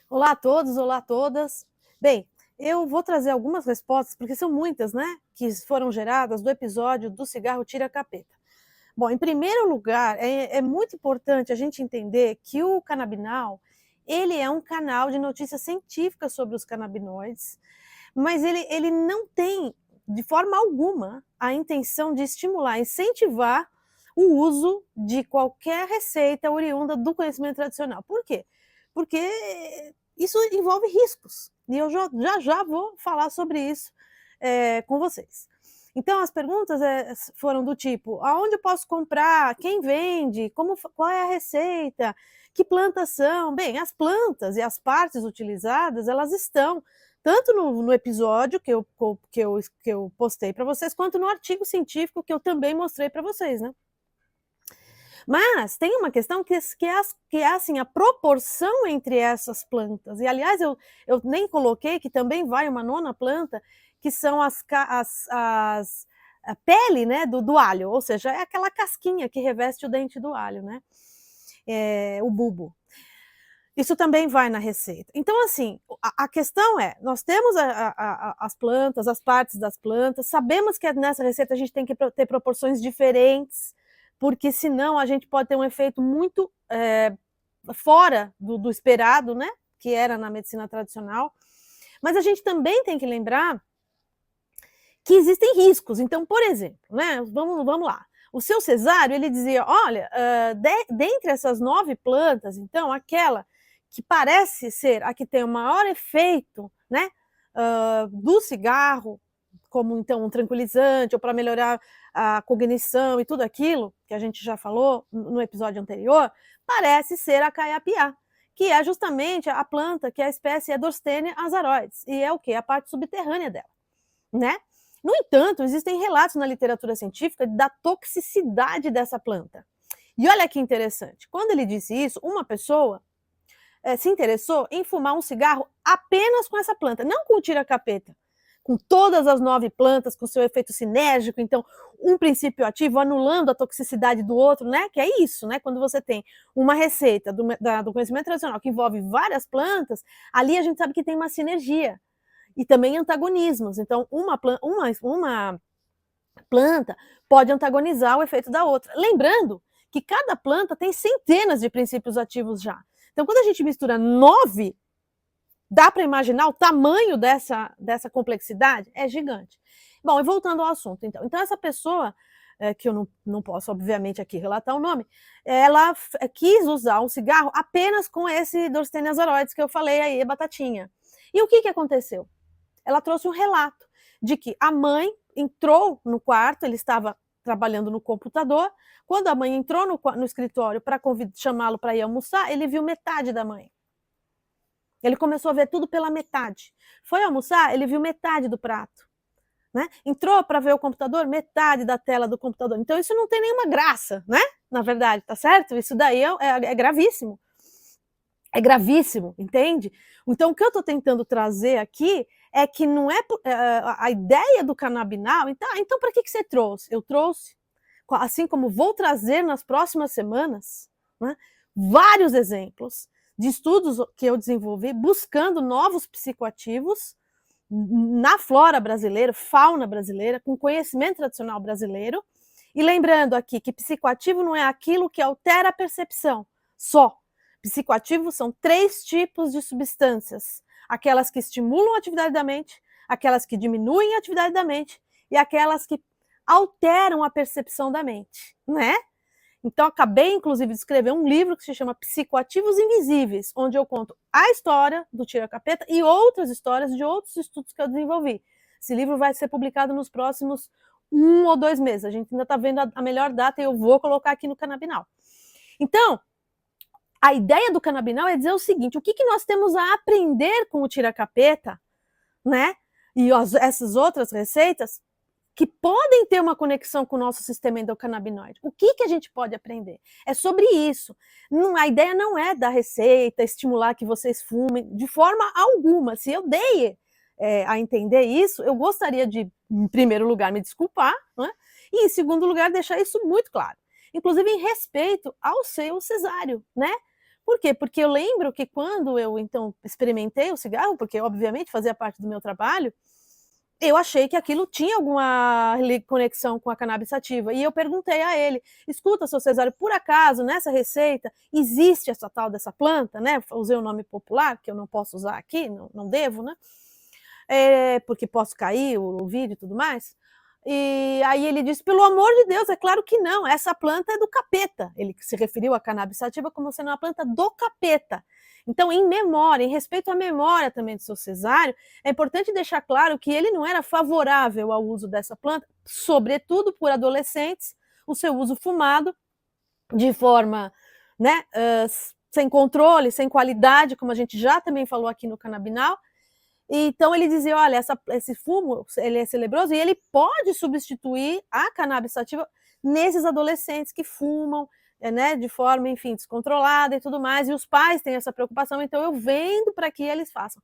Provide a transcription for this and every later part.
Olá a todos, olá a todas. Bem, eu vou trazer algumas respostas, porque são muitas, né, que foram geradas do episódio do cigarro tira-capeta. Bom, em primeiro lugar, é muito importante a gente entender que o Canabinal, ele é um canal de notícias científicas sobre os canabinoides, mas ele não tem, de forma alguma, a intenção de estimular, incentivar o uso de qualquer receita oriunda do conhecimento tradicional. Por quê? Porque isso envolve riscos, e eu já vou falar sobre isso com vocês. Então, as perguntas foram do tipo: aonde eu posso comprar? Quem vende? Qual é a receita? Que plantas são? Bem, as plantas e as partes utilizadas, elas estão tanto no episódio que eu postei para vocês, quanto no artigo científico que eu também mostrei para vocês, né? Mas tem uma questão que é assim, a proporção entre essas plantas. E, aliás, eu nem coloquei que também vai uma nona planta, que são a pele, né, do alho, ou seja, é aquela casquinha que reveste o dente do alho, né? O bulbo. Isso também vai na receita. Então, assim, a questão é, nós temos as plantas, as partes das plantas, sabemos que nessa receita a gente tem que ter proporções diferentes, porque senão a gente pode ter um efeito muito fora do esperado, né, que era na medicina tradicional. Mas a gente também tem que lembrar que existem riscos. Então, por exemplo, né, vamos lá. O seu Cesário, ele dizia, olha, dentre essas 9 plantas, então, aquela que parece ser a que tem o maior efeito, né, do cigarro, como então um tranquilizante, ou para melhorar a cognição e tudo aquilo que a gente já falou no episódio anterior, parece ser a caiapiá, que é justamente a planta, que a espécie é Dorstenia azaroides, e é o que? A parte subterrânea dela, né? No entanto, existem relatos na literatura científica da toxicidade dessa planta. E olha que interessante, quando ele disse isso, uma pessoa se interessou em fumar um cigarro apenas com essa planta, não com o tira-capeta, com todas as 9 plantas, com seu efeito sinérgico, então um princípio ativo anulando a toxicidade do outro, né? Que é isso, né? Quando você tem uma receita do conhecimento tradicional que envolve várias plantas, ali a gente sabe que tem uma sinergia e também antagonismos. Então, uma planta pode antagonizar o efeito da outra. Lembrando que cada planta tem centenas de princípios ativos já. Então, quando a gente mistura 9, dá para imaginar o tamanho dessa complexidade? É gigante. Bom, e voltando ao assunto, então essa pessoa, que eu não posso, obviamente, aqui relatar o nome, ela quis usar um cigarro apenas com esse Dorstenia azaroides que eu falei aí, batatinha. E o que aconteceu? Ela trouxe um relato de que a mãe entrou no quarto, ele estava trabalhando no computador, quando a mãe entrou no escritório para chamá-lo para ir almoçar, ele viu metade da mãe. Ele começou a ver tudo pela metade. Foi almoçar, ele viu metade do prato. Né? Entrou para ver o computador, metade da tela do computador. Então isso não tem nenhuma graça, né? Na verdade, tá certo? Isso daí é gravíssimo. É gravíssimo, entende? Então o que eu estou tentando trazer aqui é que não é a ideia do canabinal. Então para que você trouxe? Eu trouxe, assim como vou trazer nas próximas semanas, né, vários exemplos de estudos que eu desenvolvi buscando novos psicoativos na flora brasileira, fauna brasileira, com conhecimento tradicional brasileiro. E lembrando aqui que psicoativo não é aquilo que altera a percepção só. Psicoativos são 3 tipos de substâncias: aquelas que estimulam a atividade da mente, aquelas que diminuem a atividade da mente e aquelas que alteram a percepção da mente, né? Então, acabei, inclusive, de escrever um livro que se chama Psicoativos Invisíveis, onde eu conto a história do tira-capeta e outras histórias de outros estudos que eu desenvolvi. Esse livro vai ser publicado nos próximos 1 ou 2 meses. A gente ainda está vendo a melhor data e eu vou colocar aqui no Canabinal. Então, a ideia do Canabinal é dizer o seguinte: o que nós temos a aprender com o tira-capeta, né? E essas outras receitas que podem ter uma conexão com o nosso sistema endocannabinoide. O que a gente pode aprender? É sobre isso. A ideia não é dar receita, estimular que vocês fumem, de forma alguma. Se eu dei a entender isso, eu gostaria de, em primeiro lugar, me desculpar, né? E, em segundo lugar, deixar isso muito claro. Inclusive em respeito ao seu cesário, né? Por quê? Porque eu lembro que quando eu, então, experimentei o cigarro, porque obviamente fazia parte do meu trabalho, eu achei que aquilo tinha alguma conexão com a cannabis sativa. E eu perguntei a ele: escuta, seu Cesário, por acaso nessa receita existe essa tal dessa planta, né? Usei o nome popular, que eu não posso usar aqui, não devo, né? Porque posso cair o vídeo e tudo mais. E aí ele disse: pelo amor de Deus, é claro que não, essa planta é do capeta. Ele se referiu à cannabis sativa como sendo uma planta do capeta. Então, em memória, em respeito à memória também do seu Cesário, é importante deixar claro que ele não era favorável ao uso dessa planta, sobretudo por adolescentes, o seu uso fumado, de forma, né, sem controle, sem qualidade, como a gente já também falou aqui no Canabinal. Então ele dizia: olha, esse fumo ele é celebroso e ele pode substituir a cannabis sativa nesses adolescentes que fumam, né, de forma, enfim, descontrolada e tudo mais, e os pais têm essa preocupação, então eu vendo para que eles façam.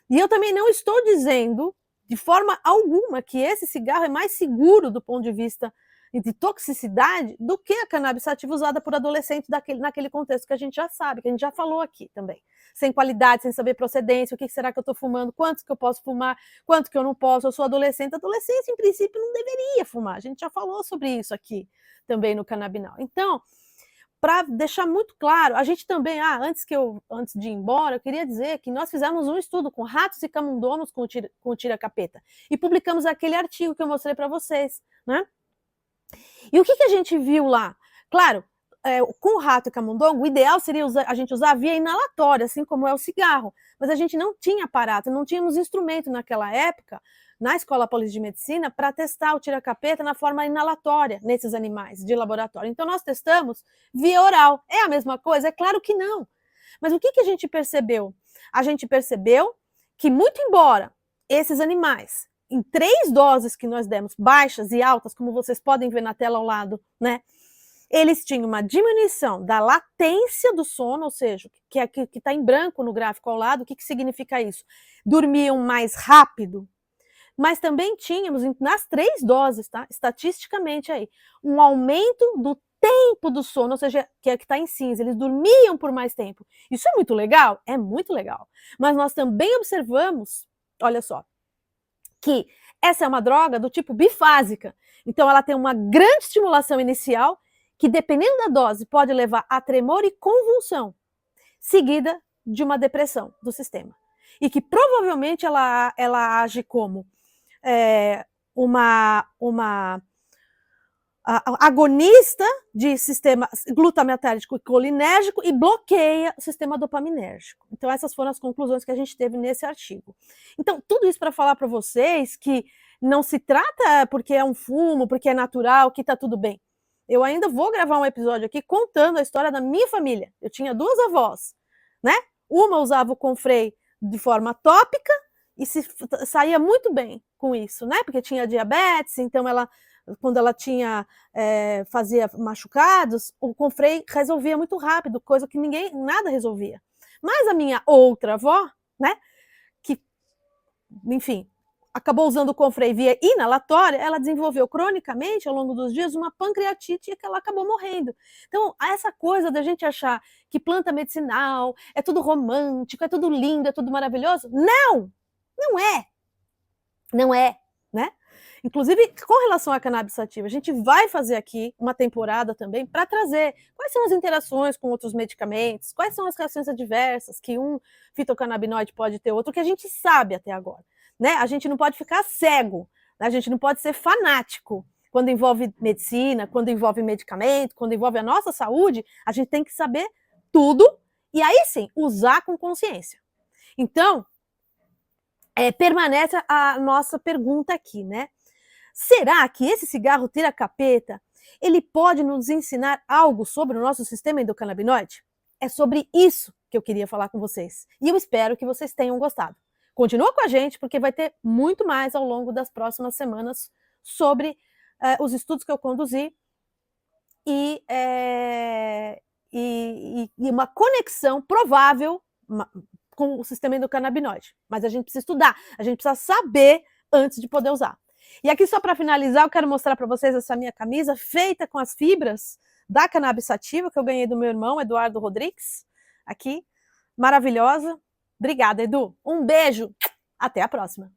E eu também não estou dizendo, de forma alguma, que esse cigarro é mais seguro do ponto de vista de toxicidade do que a cannabis sativa usada por adolescentes naquele contexto que a gente já sabe, que a gente já falou aqui também. Sem qualidade, sem saber procedência, o que será que eu estou fumando, quantos que eu posso fumar, quanto que eu não posso, eu sou adolescente. Adolescente, em princípio, não deveria fumar. A gente já falou sobre isso aqui também no Canabinal. Então, para deixar muito claro, a gente também, antes de ir embora, eu queria dizer que nós fizemos um estudo com ratos e camundongos com o tira-capeta e publicamos aquele artigo que eu mostrei para vocês, né? E o que a gente viu lá? Claro, com o rato e camundongo, o ideal seria a gente usar via inalatória, assim como é o cigarro, mas a gente não tinha aparato, não tínhamos instrumento naquela época, na Escola Paulista de Medicina, para testar o tira-capeta na forma inalatória nesses animais de laboratório. Então nós testamos via oral. É a mesma coisa? É claro que não. Mas o que a gente percebeu? A gente percebeu que, muito embora esses animais, em 3 doses que nós demos, baixas e altas, como vocês podem ver na tela ao lado, né? Eles tinham uma diminuição da latência do sono, ou seja, que está em branco no gráfico ao lado. O que significa isso? Dormiam mais rápido, mas também tínhamos, nas 3 doses, tá? Estatisticamente aí, um aumento do tempo do sono, ou seja, que é que está em cinza, eles dormiam por mais tempo. Isso é muito legal? É muito legal. Mas nós também observamos, olha só, que essa é uma droga do tipo bifásica. Então ela tem uma grande estimulação inicial, que dependendo da dose pode levar a tremor e convulsão, seguida de uma depressão do sistema. E que provavelmente ela age como uma agonista de sistema glutamatérgico e colinérgico e bloqueia o sistema dopaminérgico. Então essas foram as conclusões que a gente teve nesse artigo. Então tudo isso para falar para vocês que não se trata porque é um fumo, porque é natural, que está tudo bem. Eu ainda vou gravar um episódio aqui contando a história da minha família. Eu tinha 2 avós, né? Uma usava o Confrei de forma tópica e saía muito bem com isso, né? Porque tinha diabetes, então quando ela fazia machucados, o Confrei resolvia muito rápido, coisa que nada resolvia. Mas a minha outra avó, né? Que, enfim, acabou usando o Confrei via inalatória, ela desenvolveu cronicamente, ao longo dos dias, uma pancreatite e que ela acabou morrendo. Então, essa coisa da gente achar que planta medicinal é tudo romântico, é tudo lindo, é tudo maravilhoso, não é. Não é, né? Inclusive, com relação à cannabis sativa, a gente vai fazer aqui uma temporada também para trazer quais são as interações com outros medicamentos, quais são as reações adversas que um fitocannabinoide pode ter, outro que a gente sabe até agora. Né? A gente não pode ficar cego, né? A gente não pode ser fanático. Quando envolve medicina, quando envolve medicamento, quando envolve a nossa saúde, a gente tem que saber tudo e aí sim, usar com consciência. Então, permanece a nossa pergunta aqui, né? Será que esse cigarro tira-capeta, ele pode nos ensinar algo sobre o nosso sistema endocannabinoide? É sobre isso que eu queria falar com vocês. E eu espero que vocês tenham gostado. Continua com a gente, porque vai ter muito mais ao longo das próximas semanas sobre os estudos que eu conduzi e uma conexão provável com o sistema endocannabinoide. Mas a gente precisa estudar, a gente precisa saber antes de poder usar. E aqui, só para finalizar, eu quero mostrar para vocês essa minha camisa feita com as fibras da cannabis sativa que eu ganhei do meu irmão, Eduardo Rodrigues, aqui, maravilhosa. Obrigada, Edu. Um beijo. Até a próxima.